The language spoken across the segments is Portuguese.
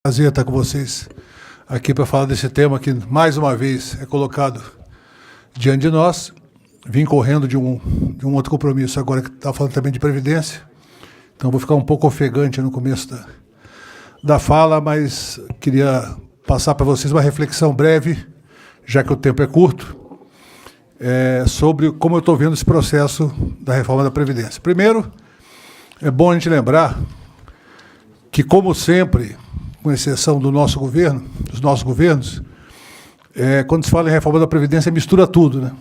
Prazer estar com vocês aqui para falar desse tema que, mais uma vez, é colocado diante de nós. Vim correndo de um outro compromisso agora, que está falando também de Previdência. Então, vou ficar um pouco ofegante no começo da fala, mas queria passar para vocês uma reflexão breve, já que o tempo é curto, sobre como eu estou vendo esse processo da reforma da Previdência. Primeiro, é bom a gente lembrar que, como sempre, com exceção do nosso governo, dos nossos governos, quando se fala em reforma da Previdência, mistura tudo, né?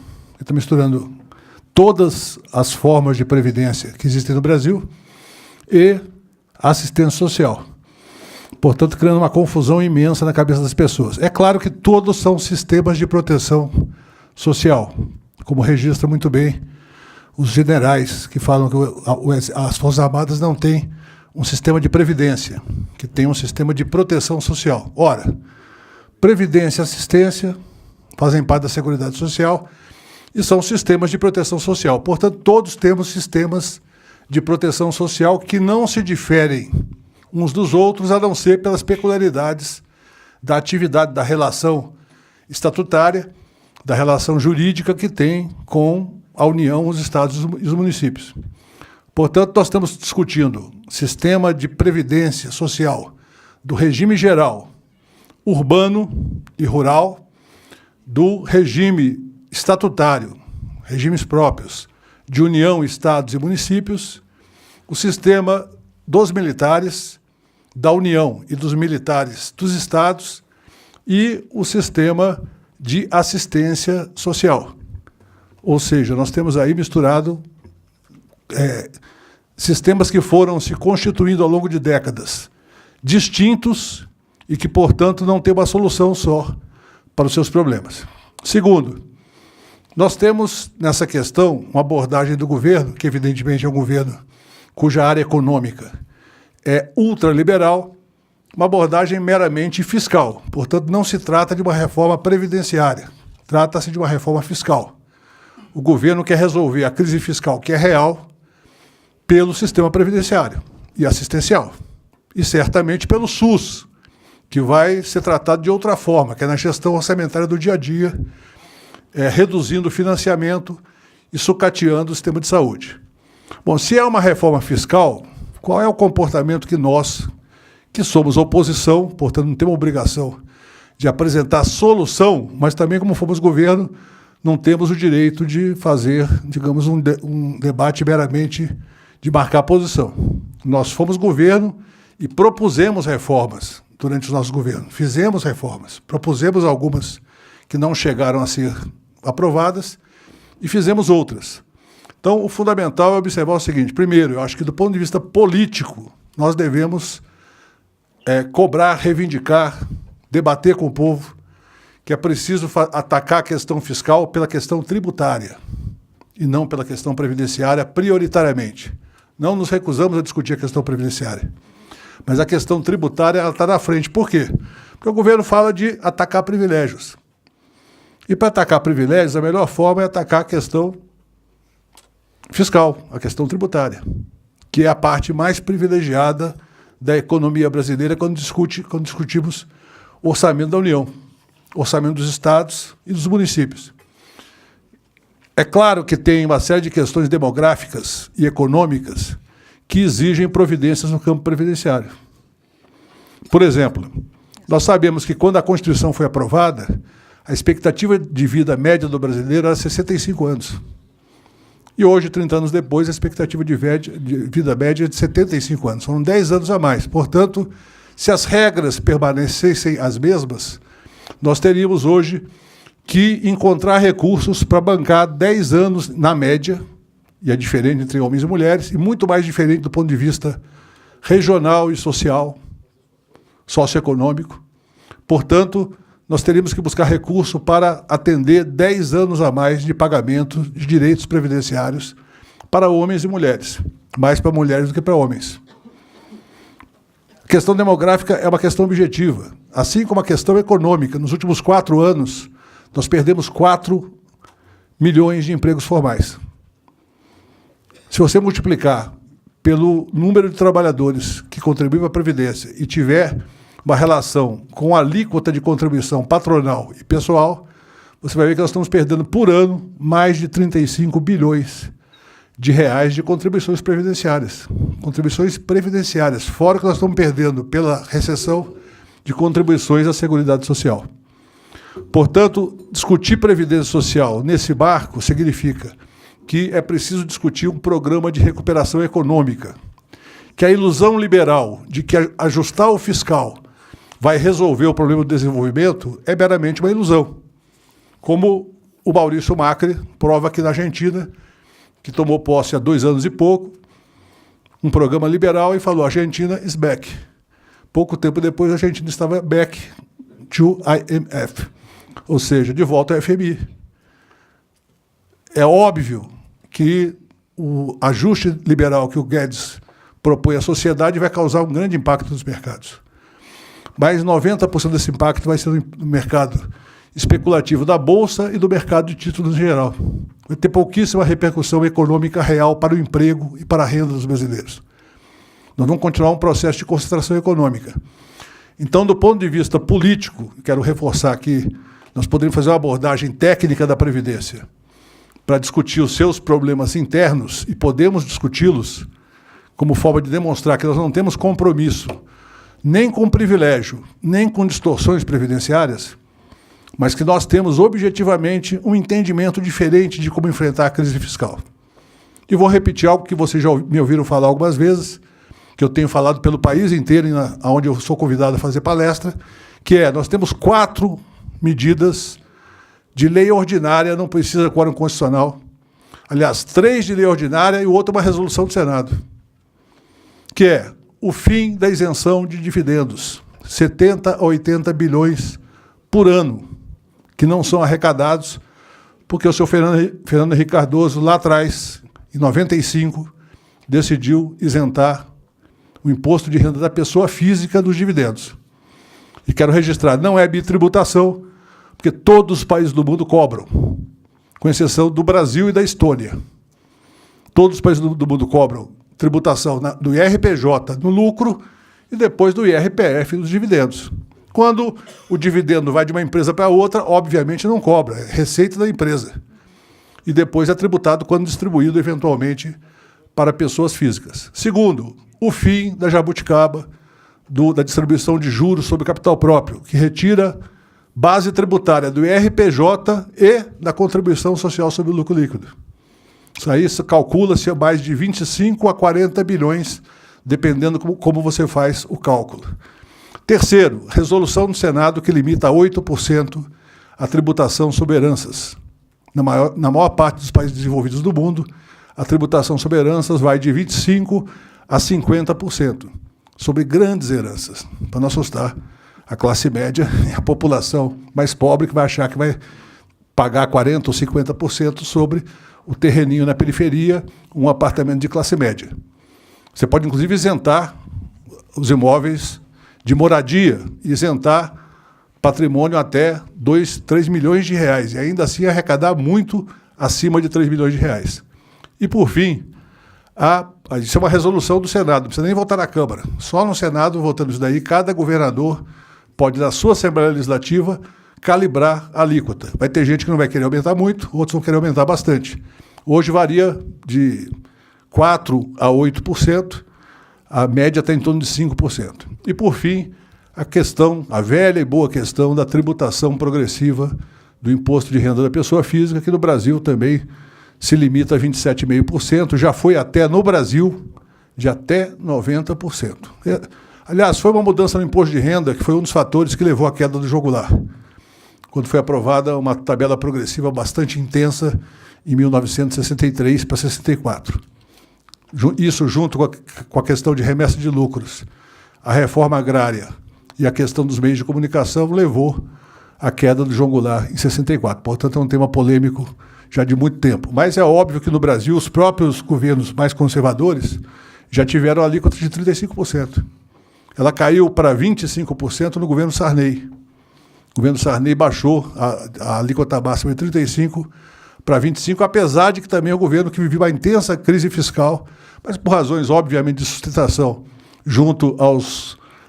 Está misturando todas as formas de previdência que existem no Brasil e assistência social. Portanto, criando uma confusão imensa na cabeça das pessoas. É claro que todos são sistemas de proteção social, como registra muito bem os generais que falam que as Forças Armadas não têm um sistema de previdência, que tem um sistema de proteção social. Ora, previdência e assistência fazem parte da Seguridade Social e são sistemas de proteção social. Portanto, todos temos sistemas de proteção social que não se diferem uns dos outros, a não ser pelas peculiaridades da atividade, da relação estatutária, da relação jurídica que tem com a União, os estados e os municípios. Portanto, nós estamos discutindo sistema de previdência social do regime geral, urbano e rural, do regime estatutário, regimes próprios, de União, estados e municípios, o sistema dos militares, da União e dos militares dos estados e o sistema de assistência social. Ou seja, nós temos aí misturado sistemas que foram se constituindo ao longo de décadas, distintos e que, portanto, não têm uma solução só para os seus problemas. Segundo, nós temos nessa questão uma abordagem do governo, que evidentemente é um governo cuja área econômica é ultraliberal, uma abordagem meramente fiscal. Portanto, não se trata de uma reforma previdenciária, trata-se de uma reforma fiscal. O governo quer resolver a crise fiscal, que é real, pelo sistema previdenciário e assistencial. E certamente pelo SUS, que vai ser tratado de outra forma, que é na gestão orçamentária do dia a dia, reduzindo o financiamento e sucateando o sistema de saúde. Bom, se é uma reforma fiscal, qual é o comportamento que nós, que somos oposição, portanto não temos obrigação de apresentar solução, mas também, como fomos governo, não temos o direito de fazer, digamos, um debate meramente de marcar posição. Nós fomos governo e propusemos reformas durante o nosso governo. Fizemos reformas, propusemos algumas que não chegaram a ser aprovadas e fizemos outras. Então, o fundamental é observar o seguinte. Primeiro, eu acho que do ponto de vista político, nós devemos cobrar, reivindicar, debater com o povo que é preciso atacar a questão fiscal pela questão tributária e não pela questão previdenciária prioritariamente. Não nos recusamos a discutir a questão previdenciária. Mas a questão tributária está na frente. Por quê? Porque o governo fala de atacar privilégios. E para atacar privilégios, a melhor forma é atacar a questão fiscal, a questão tributária, que é a parte mais privilegiada da economia brasileira quando discutimos o orçamento da União, orçamento dos estados e dos municípios. É claro que tem uma série de questões demográficas e econômicas que exigem providências no campo previdenciário. Por exemplo, nós sabemos que quando a Constituição foi aprovada, a expectativa de vida média do brasileiro era 65 anos. E hoje, 30 anos depois, a expectativa de vida média é de 75 anos. São 10 anos a mais. Portanto, se as regras permanecessem as mesmas, nós teríamos hoje que encontrar recursos para bancar 10 anos na média, e é diferente entre homens e mulheres, e muito mais diferente do ponto de vista regional e social, socioeconômico. Portanto, nós teríamos que buscar recurso para atender 10 anos a mais de pagamento de direitos previdenciários para homens e mulheres, mais para mulheres do que para homens. A questão demográfica é uma questão objetiva, assim como a questão econômica. Nos últimos 4 anos, nós perdemos 4 milhões de empregos formais. Se você multiplicar pelo número de trabalhadores que contribuem para a Previdência e tiver uma relação com a alíquota de contribuição patronal e pessoal, você vai ver que nós estamos perdendo por ano mais de 35 bilhões de reais de contribuições previdenciárias. Contribuições previdenciárias, fora o que nós estamos perdendo pela recessão de contribuições à Seguridade Social. Portanto, discutir previdência social nesse marco significa que é preciso discutir um programa de recuperação econômica, que a ilusão liberal de que ajustar o fiscal vai resolver o problema do desenvolvimento é meramente uma ilusão. Como o Maurício Macri prova aqui na Argentina, que tomou posse há 2 anos e pouco, um programa liberal e falou: Argentina is back. Pouco tempo depois, a Argentina estava back to IMF, ou seja, de volta ao FMI. É óbvio que o ajuste liberal que o Guedes propõe à sociedade vai causar um grande impacto nos mercados. Mas 90% desse impacto vai ser no mercado especulativo da Bolsa e do mercado de títulos em geral. Vai ter pouquíssima repercussão econômica real para o emprego e para a renda dos brasileiros. Nós vamos continuar um processo de concentração econômica. Então, do ponto de vista político, quero reforçar aqui, nós poderíamos fazer uma abordagem técnica da Previdência para discutir os seus problemas internos, e podemos discuti-los como forma de demonstrar que nós não temos compromisso nem com privilégio, nem com distorções previdenciárias, mas que nós temos objetivamente um entendimento diferente de como enfrentar a crise fiscal. E vou repetir algo que vocês já me ouviram falar algumas vezes, que eu tenho falado pelo país inteiro, onde eu sou convidado a fazer palestra, que é: nós temos 4 medidas de lei ordinária, não precisa quórum constitucional. Aliás, 3 de lei ordinária e o outro uma resolução do Senado, que é o fim da isenção de dividendos, 70 a 80 bilhões por ano, que não são arrecadados, porque o senhor Fernando Henrique Cardoso, lá atrás, em 95, decidiu isentar o imposto de renda da pessoa física dos dividendos. E quero registrar, não é bitributação, porque todos os países do mundo cobram, com exceção do Brasil e da Estônia. Todos os países do mundo cobram tributação do IRPJ no lucro e depois do IRPF nos dividendos. Quando o dividendo vai de uma empresa para outra, obviamente não cobra, é receita da empresa. E depois é tributado quando distribuído, eventualmente, para pessoas físicas. Segundo, o fim da jabuticaba, da distribuição de juros sobre capital próprio, que retira base tributária do IRPJ e da contribuição social sobre o lucro líquido. Isso aí calcula-se a mais de 25 a 40 bilhões, dependendo como você faz o cálculo. Terceiro, resolução do Senado que limita a 8% a tributação sobre heranças. Na maior parte dos países desenvolvidos do mundo, a tributação sobre heranças vai de 25% a 50%, sobre grandes heranças, para não assustar a classe média e a população mais pobre, que vai achar que vai pagar 40% ou 50% sobre o terreninho na periferia, um apartamento de classe média. Você pode, inclusive, isentar os imóveis de moradia, isentar patrimônio até 2, 3 milhões de reais, e ainda assim arrecadar muito acima de 3 milhões de reais. E, por fim, isso é uma resolução do Senado, não precisa nem votar na Câmara. Só no Senado, votando isso daí, cada governador pode, na sua Assembleia Legislativa, calibrar a alíquota. Vai ter gente que não vai querer aumentar muito, outros vão querer aumentar bastante. Hoje varia de 4% a 8%, a média está em torno de 5%. E, por fim, a velha e boa questão da tributação progressiva do imposto de renda da pessoa física, que no Brasil também se limita a 27,5%, já foi até, no Brasil, de até 90%. Aliás, foi uma mudança no imposto de renda que foi um dos fatores que levou à queda do Jogular, quando foi aprovada uma tabela progressiva bastante intensa em 1963 para 64. Isso, junto com a questão de remessa de lucros, a reforma agrária e a questão dos meios de comunicação, levou à queda do João Goulart em 64. Portanto, é um tema polêmico já de muito tempo. Mas é óbvio que no Brasil os próprios governos mais conservadores já tiveram a alíquota de 35%. Ela caiu para 25% no governo Sarney. O governo Sarney baixou a alíquota máxima de 35% para 25%, apesar de que também é um governo que vivia uma intensa crise fiscal, mas por razões, obviamente, de sustentação junto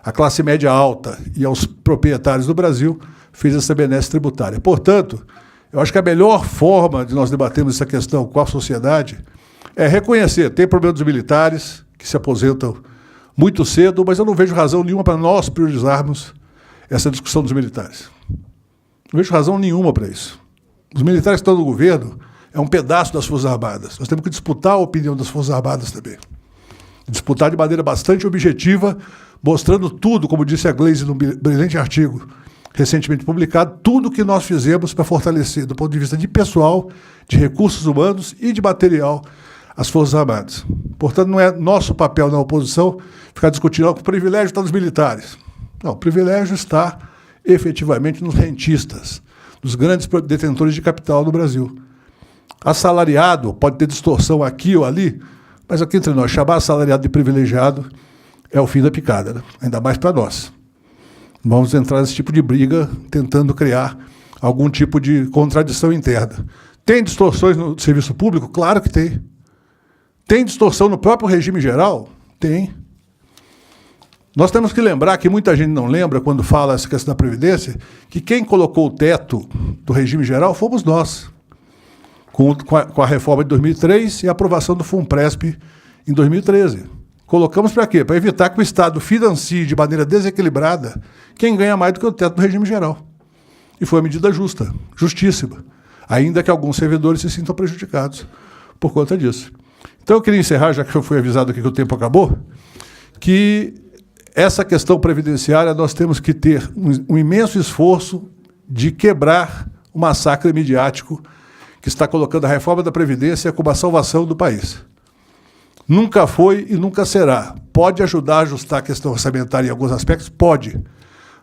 à classe média alta e aos proprietários do Brasil, fez essa benesse tributária. Portanto, eu acho que a melhor forma de nós debatermos essa questão com a sociedade é reconhecer, tem problema dos militares, que se aposentam muito cedo, mas eu não vejo razão nenhuma para nós priorizarmos essa discussão dos militares. Não vejo razão nenhuma para isso. Os militares que estão no governo é um pedaço das Forças Armadas. Nós temos que disputar a opinião das Forças Armadas também. Disputar de maneira bastante objetiva, mostrando tudo, como disse a Gleisi num brilhante artigo recentemente publicado, tudo que nós fizemos para fortalecer, do ponto de vista de pessoal, de recursos humanos e de material, as Forças Armadas. Portanto, não é nosso papel na oposição ficar discutindo que o privilégio está nos militares. Não, o privilégio está efetivamente nos rentistas, nos grandes detentores de capital do Brasil. Assalariado, pode ter distorção aqui ou ali, mas aqui entre nós, chamar assalariado de privilegiado é o fim da picada, né? Ainda mais para nós. Vamos entrar nesse tipo de briga, tentando criar algum tipo de contradição interna. Tem distorções no serviço público? Claro que tem. Tem distorção no próprio regime geral? Tem. Nós temos que lembrar, que muita gente não lembra, quando fala essa questão da Previdência, que quem colocou o teto do regime geral fomos nós, com a reforma de 2003 e a aprovação do FUNPRESP em 2013. Colocamos para quê? Para evitar que o Estado financie de maneira desequilibrada quem ganha mais do que o teto do regime geral. E foi uma medida justa, justíssima, ainda que alguns servidores se sintam prejudicados por conta disso. Então eu queria encerrar, já que eu fui avisado aqui que o tempo acabou, que essa questão previdenciária nós temos que ter um imenso esforço de quebrar o massacre midiático que está colocando a reforma da Previdência como a salvação do país. Nunca foi e nunca será. Pode ajudar a ajustar a questão orçamentária em alguns aspectos? Pode.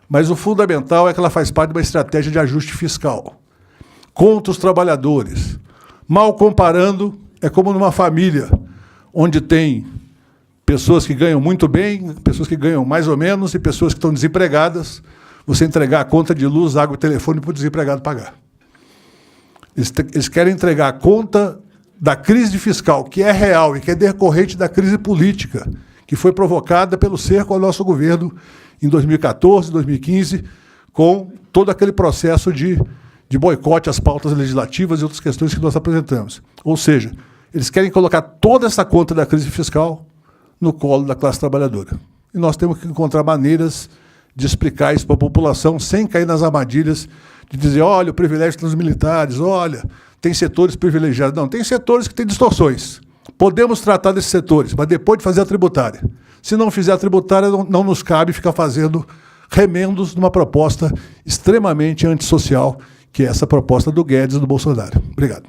Mas o fundamental é que ela faz parte de uma estratégia de ajuste fiscal contra os trabalhadores. Mal comparando, é como numa família onde tem pessoas que ganham muito bem, pessoas que ganham mais ou menos e pessoas que estão desempregadas, você entregar a conta de luz, água e telefone para o desempregado pagar. Eles querem entregar a conta da crise fiscal, que é real e que é decorrente da crise política, que foi provocada pelo cerco ao nosso governo em 2014, 2015, com todo aquele processo de boicote às pautas legislativas e outras questões que nós apresentamos. Ou seja, eles querem colocar toda essa conta da crise fiscal no colo da classe trabalhadora. E nós temos que encontrar maneiras de explicar isso para a população sem cair nas armadilhas de dizer, olha, o privilégio dos militares, olha, tem setores privilegiados. Não, tem setores que têm distorções. Podemos tratar desses setores, mas depois de fazer a tributária. Se não fizer a tributária, não nos cabe ficar fazendo remendos numa proposta extremamente antissocial, que é essa proposta do Guedes e do Bolsonaro. Obrigado.